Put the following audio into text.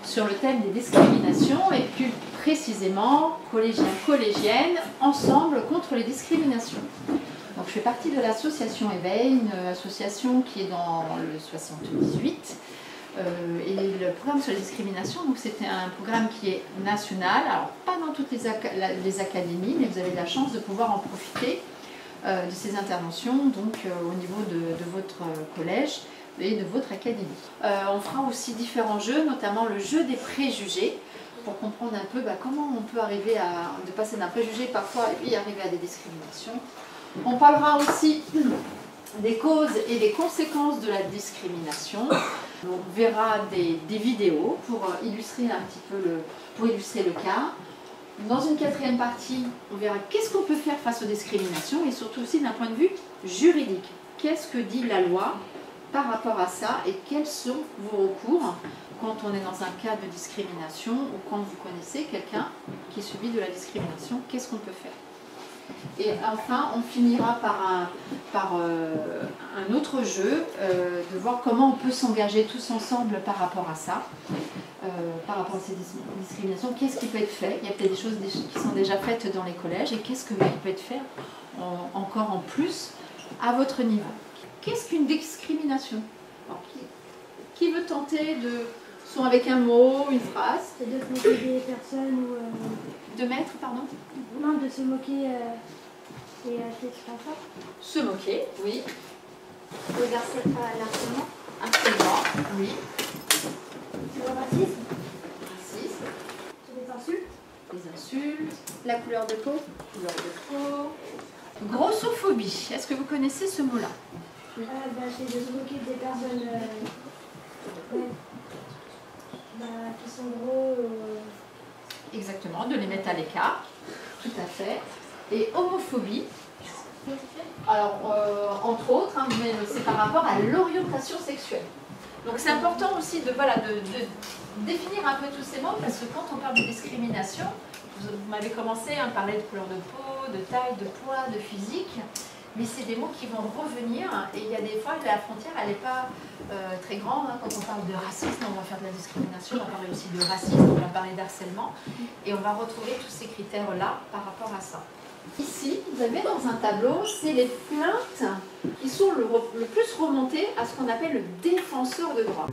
Sur le thème des discriminations et plus précisément collégiens, collégiennes, ensemble contre les discriminations. Donc, je fais partie de l'association Éveil, une association qui est dans le 78. Et le programme sur les discriminations, c'était un programme qui est national, alors pas dans toutes les académies, mais vous avez la chance de pouvoir en profiter de ces interventions donc, au niveau de votre collège et de votre académie. On fera aussi différents jeux, notamment le jeu des préjugés, pour comprendre un peu comment on peut arriver de passer d'un préjugé parfois et arriver à des discriminations. On parlera aussi des causes et des conséquences de la discrimination. On verra des vidéos pour illustrer un petit peu le cas. Dans une quatrième partie, on verra qu'est-ce qu'on peut faire face aux discriminations et surtout aussi d'un point de vue juridique. Qu'est-ce que dit la loi par rapport à ça et quels sont vos recours quand on est dans un cas de discrimination ou quand vous connaissez quelqu'un qui subit de la discrimination, qu'est-ce qu'on peut faire? Et enfin, on finira par un autre jeu, de voir comment on peut s'engager tous ensemble par rapport à ça, par rapport à ces discriminations. Qu'est-ce qui peut être fait? Il y a peut-être des choses qui sont déjà faites dans les collèges, et qu'est-ce qui peut être fait encore en plus à votre niveau? Qu'est-ce qu'une discrimination? Alors, qui veut tenter soit avec un mot, une phrase? C'est de se moquer des personnes ou... De mettre, pardon? Non, de se moquer et peut-être pas ça. Se moquer, oui. Le harcèlement. Harcèlement, oui. Le racisme. Racisme. Les insultes. Les insultes. La couleur de peau. Couleur de peau. Grossophobie. Est-ce que vous connaissez ce mot-là? C'est de se moquer des personnes qui sont gros. Exactement, de les mettre à l'écart. Tout à fait. Et homophobie. Alors, entre autres, mais c'est par rapport à l'orientation sexuelle. Donc c'est important aussi de définir un peu tous ces mots, parce que quand on parle de discrimination, vous m'avez commencé à parler de couleur de peau, de taille, de poids, de physique, mais c'est des mots qui vont revenir, et il y a des fois la frontière elle n'est pas très grande. Quand on parle de racisme, on va faire de la discrimination, on va parler aussi de racisme, on va parler d'harcèlement, et on va retrouver tous ces critères-là par rapport à ça. Ici, vous avez dans un tableau, c'est les plaintes qui sont le plus remontées à ce qu'on appelle le défenseur de droit.